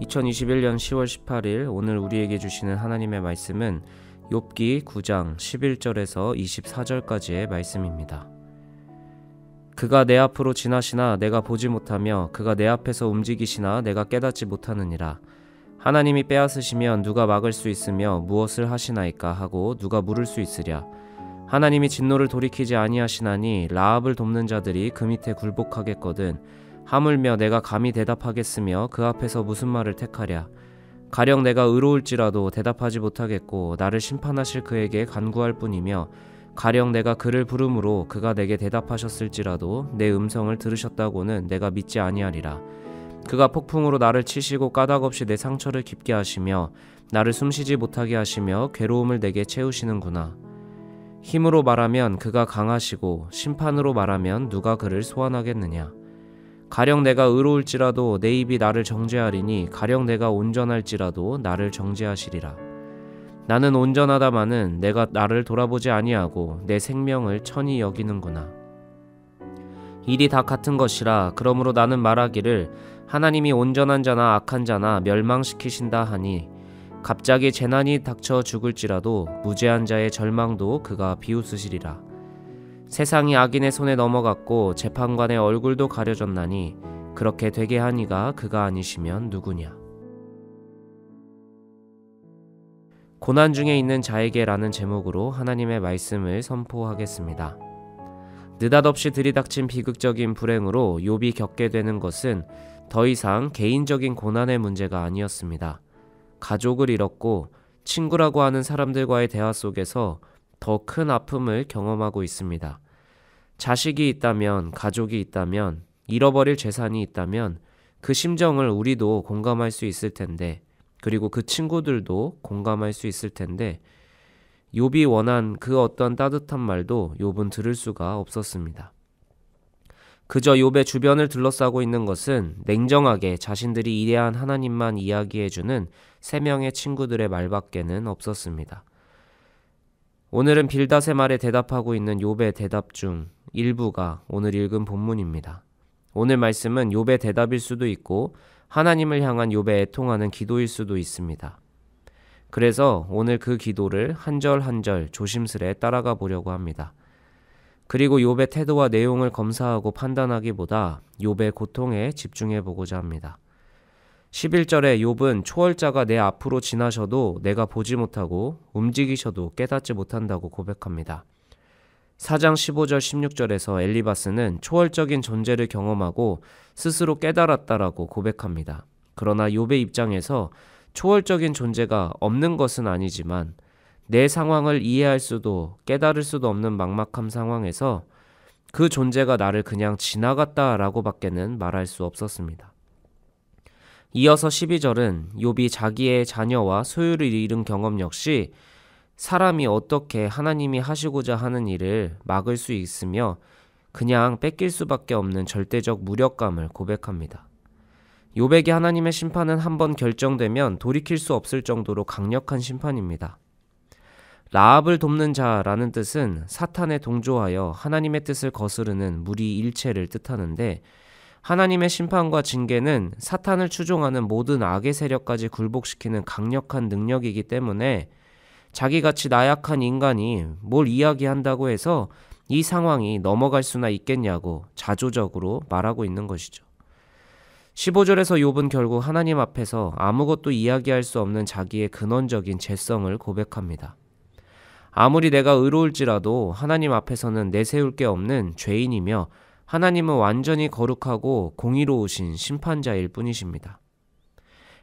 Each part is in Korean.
2021년 10월 18일 오늘 우리에게 주시는 하나님의 말씀은 욥기 9장 11절에서 24절까지의 말씀입니다. 그가 내 앞으로 지나시나 내가 보지 못하며 그가 내 앞에서 움직이시나 내가 깨닫지 못하느니라. 하나님이 빼앗으시면 누가 막을 수 있으며 무엇을 하시나이까 하고 누가 물을 수 있으랴. 하나님이 진노를 돌이키지 아니하시나니 라합을 돕는 자들이 그 밑에 굴복하겠거든. 하물며 내가 감히 대답하겠으며 그 앞에서 무슨 말을 택하랴. 가령 내가 의로울지라도 대답하지 못하겠고 나를 심판하실 그에게 간구할 뿐이며 가령 내가 그를 부름으로 그가 내게 대답하셨을지라도 내 음성을 들으셨다고는 내가 믿지 아니하리라. 그가 폭풍으로 나를 치시고 까닭없이 내 상처를 깊게 하시며 나를 숨쉬지 못하게 하시며 괴로움을 내게 채우시는구나. 힘으로 말하면 그가 강하시고 심판으로 말하면 누가 그를 소환하겠느냐. 가령 내가 의로울지라도 내 입이 나를 정죄하리니 가령 내가 온전할지라도 나를 정죄하시리라. 나는 온전하다마는 내가 나를 돌아보지 아니하고 내 생명을 천히 여기는구나. 일이 다 같은 것이라. 그러므로 나는 말하기를 하나님이 온전한 자나 악한 자나 멸망시키신다 하니 갑자기 재난이 닥쳐 죽을지라도 무죄한 자의 절망도 그가 비웃으시리라. 세상이 악인의 손에 넘어갔고 재판관의 얼굴도 가려졌나니 그렇게 되게 하니가 그가 아니시면 누구냐. 고난 중에 있는 자에게라는 제목으로 하나님의 말씀을 선포하겠습니다. 느닷없이 들이닥친 비극적인 불행으로 욥이 겪게 되는 것은 더 이상 개인적인 고난의 문제가 아니었습니다. 가족을 잃었고 친구라고 하는 사람들과의 대화 속에서 더 큰 아픔을 경험하고 있습니다. 자식이 있다면, 가족이 있다면, 잃어버릴 재산이 있다면 그 심정을 우리도 공감할 수 있을 텐데, 그리고 그 친구들도 공감할 수 있을 텐데 욥이 원한 그 어떤 따뜻한 말도 욥은 들을 수가 없었습니다. 그저 욥의 주변을 둘러싸고 있는 것은 냉정하게 자신들이 이해한 하나님만 이야기해주는 세 명의 친구들의 말밖에는 없었습니다. 오늘은 빌닷의 말에 대답하고 있는 욥의 대답 중 일부가 오늘 읽은 본문입니다. 오늘 말씀은 욥의 대답일 수도 있고 하나님을 향한 욥의 애통하는 기도일 수도 있습니다. 그래서 오늘 그 기도를 한 절 한 절 조심스레 따라가 보려고 합니다. 그리고 욥의 태도와 내용을 검사하고 판단하기보다 욥의 고통에 집중해 보고자 합니다. 11절에 욥은 초월자가 내 앞으로 지나셔도 내가 보지 못하고 움직이셔도 깨닫지 못한다고 고백합니다. 4장 15절 16절에서 엘리바스는 초월적인 존재를 경험하고 스스로 깨달았다라고 고백합니다. 그러나 욥의 입장에서 초월적인 존재가 없는 것은 아니지만 내 상황을 이해할 수도 깨달을 수도 없는 막막한 상황에서 그 존재가 나를 그냥 지나갔다라고 밖에는 말할 수 없었습니다. 이어서 12절은 욥이 자기의 자녀와 소유를 잃은 경험 역시 사람이 어떻게 하나님이 하시고자 하는 일을 막을 수 있으며 그냥 뺏길 수밖에 없는 절대적 무력감을 고백합니다. 욥에게 하나님의 심판은 한번 결정되면 돌이킬 수 없을 정도로 강력한 심판입니다. 라합을 돕는 자라는 뜻은 사탄에 동조하여 하나님의 뜻을 거스르는 무리 일체를 뜻하는데 하나님의 심판과 징계는 사탄을 추종하는 모든 악의 세력까지 굴복시키는 강력한 능력이기 때문에 자기같이 나약한 인간이 뭘 이야기한다고 해서 이 상황이 넘어갈 수나 있겠냐고 자조적으로 말하고 있는 것이죠. 15절에서 욥은 결국 하나님 앞에서 아무것도 이야기할 수 없는 자기의 근원적인 죄성을 고백합니다. 아무리 내가 의로울지라도 하나님 앞에서는 내세울 게 없는 죄인이며 하나님은 완전히 거룩하고 공의로우신 심판자일 뿐이십니다.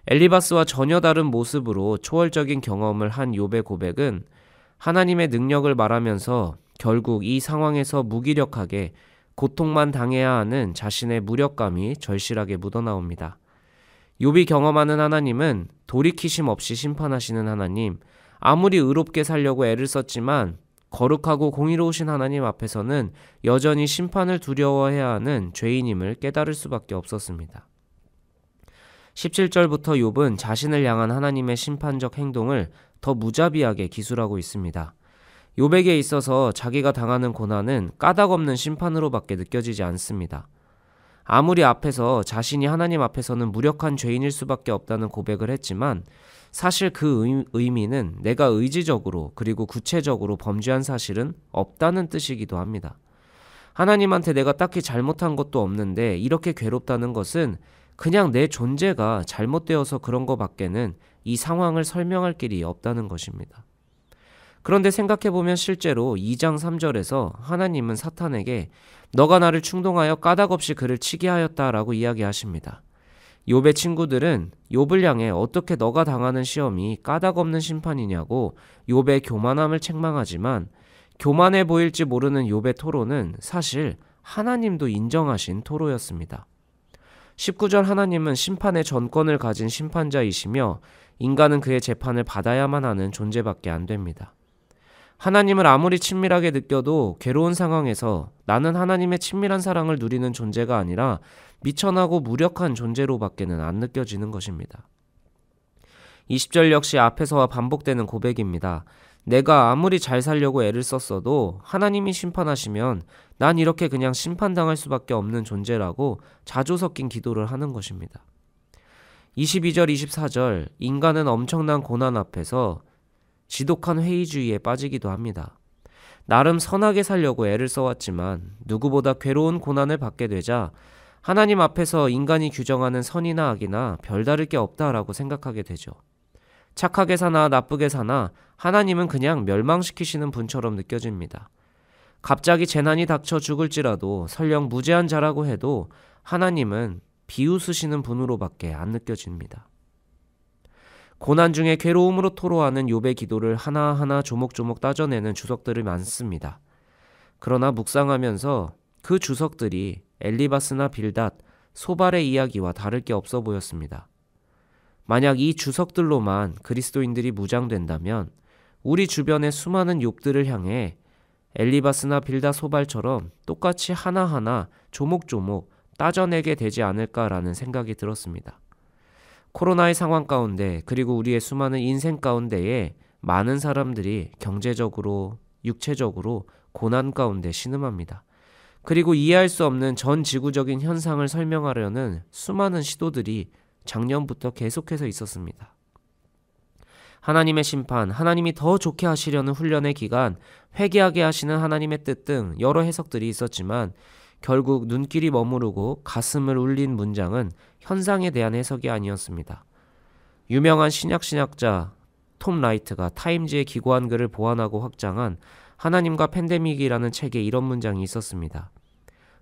엘리바스와 전혀 다른 모습으로 초월적인 경험을 한 욥의 고백은 하나님의 능력을 말하면서 결국 이 상황에서 무기력하게 고통만 당해야 하는 자신의 무력감이 절실하게 묻어나옵니다. 욥이 경험하는 하나님은 돌이키심 없이 심판하시는 하나님, 아무리 의롭게 살려고 애를 썼지만 거룩하고 공의로우신 하나님 앞에서는 여전히 심판을 두려워해야 하는 죄인임을 깨달을 수밖에 없었습니다. 17절부터 욥은 자신을 향한 하나님의 심판적 행동을 더 무자비하게 기술하고 있습니다. 욥에게 있어서 자기가 당하는 고난은 까닭없는 심판으로밖에 느껴지지 않습니다. 아무리 앞에서 자신이 하나님 앞에서는 무력한 죄인일 수밖에 없다는 고백을 했지만 사실 그 의미는 내가 의지적으로 그리고 구체적으로 범죄한 사실은 없다는 뜻이기도 합니다. 하나님한테 내가 딱히 잘못한 것도 없는데 이렇게 괴롭다는 것은 그냥 내 존재가 잘못되어서 그런 것밖에는 이 상황을 설명할 길이 없다는 것입니다. 그런데 생각해보면 실제로 2장 3절에서 하나님은 사탄에게 너가 나를 충동하여 까닭없이 그를 치게 하였다라고 이야기하십니다. 욥의 친구들은 욥을 향해 어떻게 너가 당하는 시험이 까닭없는 심판이냐고 욥의 교만함을 책망하지만 교만해 보일지 모르는 욥의 토로는 사실 하나님도 인정하신 토로였습니다. 19절 하나님은 심판의 전권을 가진 심판자이시며 인간은 그의 재판을 받아야만 하는 존재밖에 안 됩니다. 하나님을 아무리 친밀하게 느껴도 괴로운 상황에서 나는 하나님의 친밀한 사랑을 누리는 존재가 아니라 미천하고 무력한 존재로밖에는 안 느껴지는 것입니다. 20절 역시 앞에서와 반복되는 고백입니다. 내가 아무리 잘 살려고 애를 썼어도 하나님이 심판하시면 난 이렇게 그냥 심판당할 수밖에 없는 존재라고 자주 섞인 기도를 하는 것입니다. 22절 24절 인간은 엄청난 고난 앞에서 지독한 회의주의에 빠지기도 합니다. 나름 선하게 살려고 애를 써왔지만 누구보다 괴로운 고난을 받게 되자 하나님 앞에서 인간이 규정하는 선이나 악이나 별다를 게 없다라고 생각하게 되죠. 착하게 사나 나쁘게 사나 하나님은 그냥 멸망시키시는 분처럼 느껴집니다. 갑자기 재난이 닥쳐 죽을지라도 설령 무죄한 자라고 해도 하나님은 비웃으시는 분으로밖에 안 느껴집니다. 고난 중에 괴로움으로 토로하는 욥의 기도를 하나하나 조목조목 따져내는 주석들이 많습니다. 그러나 묵상하면서 그 주석들이 엘리바스나 빌닷, 소발의 이야기와 다를 게 없어 보였습니다. 만약 이 주석들로만 그리스도인들이 무장된다면 우리 주변의 수많은 욥들을 향해 엘리바스나 빌닷, 소발처럼 똑같이 하나하나 조목조목 따져내게 되지 않을까라는 생각이 들었습니다. 코로나의 상황 가운데 그리고 우리의 수많은 인생 가운데에 많은 사람들이 경제적으로, 육체적으로 고난 가운데 신음합니다. 그리고 이해할 수 없는 전 지구적인 현상을 설명하려는 수많은 시도들이 작년부터 계속해서 있었습니다. 하나님의 심판, 하나님이 더 좋게 하시려는 훈련의 기간, 회개하게 하시는 하나님의 뜻 등 여러 해석들이 있었지만 결국 눈길이 머무르고 가슴을 울린 문장은 현상에 대한 해석이 아니었습니다. 유명한 신약신학자 톰 라이트가 타임즈에 기고한 글을 보완하고 확장한 하나님과 팬데믹이라는 책에 이런 문장이 있었습니다.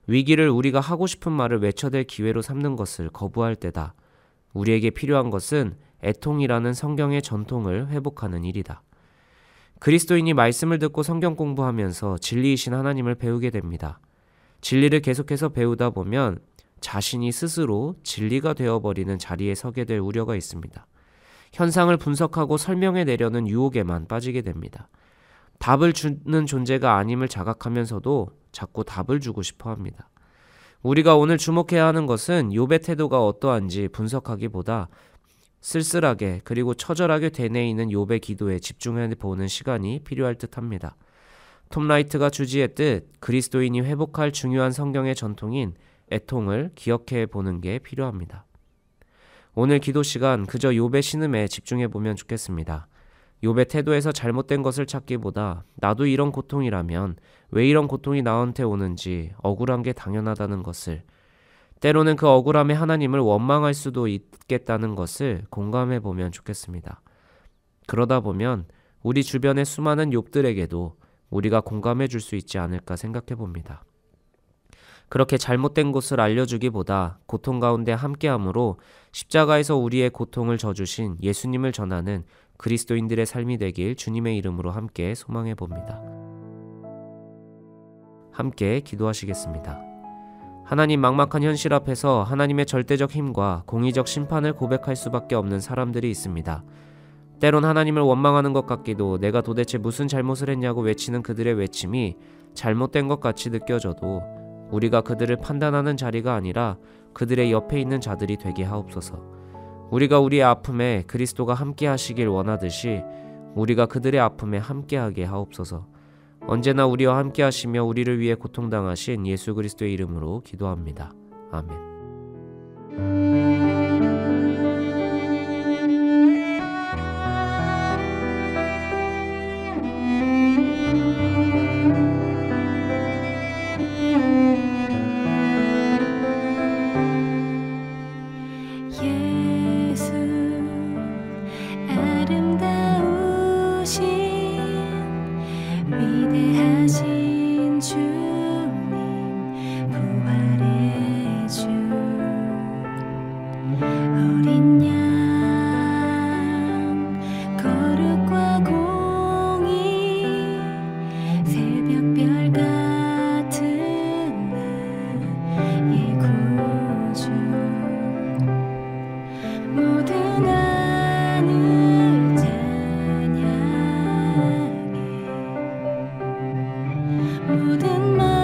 위기를 우리가 하고 싶은 말을 외쳐댈 기회로 삼는 것을 거부할 때다. 우리에게 필요한 것은 애통이라는 성경의 전통을 회복하는 일이다. 그리스도인이 말씀을 듣고 성경 공부하면서 진리이신 하나님을 배우게 됩니다. 진리를 계속해서 배우다 보면 자신이 스스로 진리가 되어버리는 자리에 서게 될 우려가 있습니다. 현상을 분석하고 설명해내려는 유혹에만 빠지게 됩니다. 답을 주는 존재가 아님을 자각하면서도 자꾸 답을 주고 싶어 합니다. 우리가 오늘 주목해야 하는 것은 욥의 태도가 어떠한지 분석하기보다 쓸쓸하게 그리고 처절하게 되뇌이는 욥의 기도에 집중해보는 시간이 필요할 듯합니다. 톰 라이트가 주지했듯 그리스도인이 회복할 중요한 성경의 전통인 애통을 기억해 보는 게 필요합니다. 오늘 기도 시간 그저 욥의 신음에 집중해 보면 좋겠습니다. 욥의 태도에서 잘못된 것을 찾기보다 나도 이런 고통이라면 왜 이런 고통이 나한테 오는지 억울한 게 당연하다는 것을, 때로는 그 억울함에 하나님을 원망할 수도 있겠다는 것을 공감해 보면 좋겠습니다. 그러다 보면 우리 주변의 수많은 욥들에게도 우리가 공감해 줄 수 있지 않을까 생각해 봅니다. 그렇게 잘못된 것을 알려주기보다 고통 가운데 함께함으로 십자가에서 우리의 고통을 져주신 예수님을 전하는 그리스도인들의 삶이 되길 주님의 이름으로 함께 소망해 봅니다. 함께 기도하시겠습니다. 하나님, 막막한 현실 앞에서 하나님의 절대적 힘과 공의적 심판을 고백할 수밖에 없는 사람들이 있습니다. 때론 하나님을 원망하는 것 같기도, 내가 도대체 무슨 잘못을 했냐고 외치는 그들의 외침이 잘못된 것 같이 느껴져도 우리가 그들을 판단하는 자리가 아니라 그들의 옆에 있는 자들이 되게 하옵소서. 우리가 우리의 아픔에 그리스도가 함께 하시길 원하듯이 우리가 그들의 아픔에 함께하게 하옵소서. 언제나 우리와 함께 하시며 우리를 위해 고통당하신 예수 그리스도의 이름으로 기도합니다. 아멘. 예수 아름다우신 위대하신 주님 부활의 주 어린 양 거룩과 공의 새벽별 같은 나의 구주 모든 하늘 찬양해 모든 말